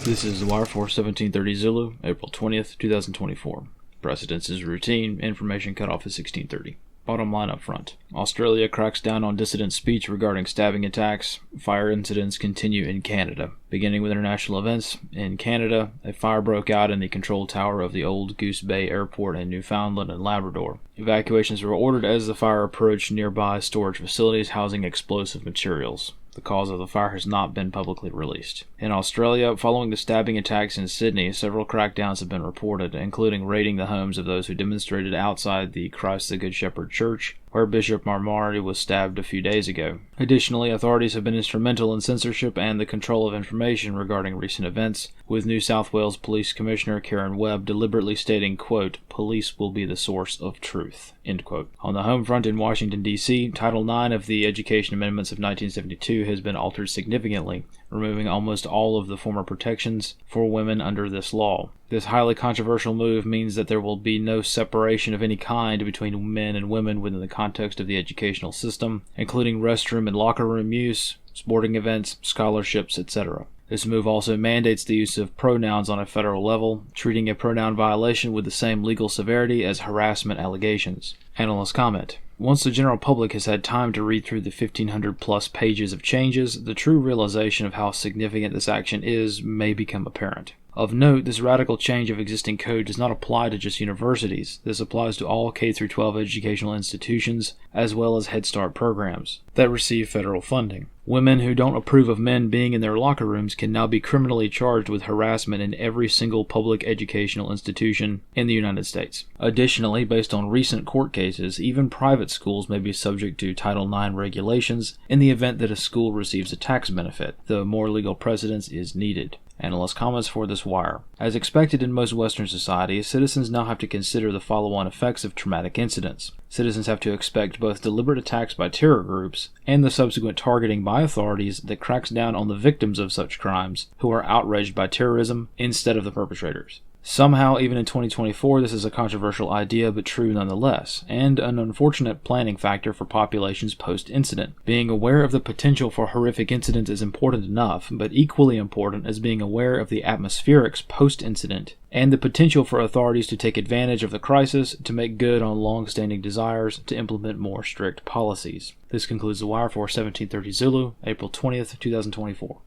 This is the Wire for 1730 Zulu, April 20th, 2024. Precedence is routine, information cut off at 1630. Bottom line up front. Australia cracks down on dissident speech regarding stabbing attacks. Fire incidents continue in Canada. Beginning with international events, in Canada, a fire broke out in the control tower of the Old Goose Bay Airport in Newfoundland and Labrador. Evacuations were ordered as the fire approached nearby storage facilities housing explosive materials. The cause of the fire has not been publicly released. In Australia, following the stabbing attacks in Sydney, several crackdowns have been reported, including raiding the homes of those who demonstrated outside the Christ the Good Shepherd Church, where Bishop Marmari was stabbed a few days ago. Additionally, authorities have been instrumental in censorship and the control of information regarding recent events, with New South Wales Police Commissioner Karen Webb deliberately stating, quote, "Police will be the source of truth," end quote. On the home front in Washington, D.C., Title IX of the Education Amendments of 1972 has been altered significantly, removing almost all of the former protections for women under this law. This highly controversial move means that there will be no separation of any kind between men and women within the context of the educational system, including restroom and locker room use, sporting events, scholarships, etc. This move also mandates the use of pronouns on a federal level, treating a pronoun violation with the same legal severity as harassment allegations. Analysts comment. Once the general public has had time to read through the 1,500-plus pages of changes, the true realization of how significant this action is may become apparent. Of note, this radical change of existing code does not apply to just universities. This applies to all K-12 educational institutions, as well as Head Start programs that receive federal funding. Women who don't approve of men being in their locker rooms can now be criminally charged with harassment in every single public educational institution in the United States. Additionally, based on recent court cases, even private schools may be subject to Title IX regulations in the event that a school receives a tax benefit, though more legal precedence is needed. Analyst comments for this wire. As expected in most Western societies, citizens now have to consider the follow-on effects of traumatic incidents. Citizens have to expect both deliberate attacks by terror groups and the subsequent targeting by authorities that cracks down on the victims of such crimes who are outraged by terrorism instead of the perpetrators. Somehow, even in 2024, this is a controversial idea, but true nonetheless, and an unfortunate planning factor for populations post-incident. Being aware of the potential for horrific incidents is important enough, but equally important is being aware of the atmospherics post-incident, and the potential for authorities to take advantage of the crisis to make good on long-standing desires to implement more strict policies. This concludes the Wire for 1730 Zulu, April 20th, 2024.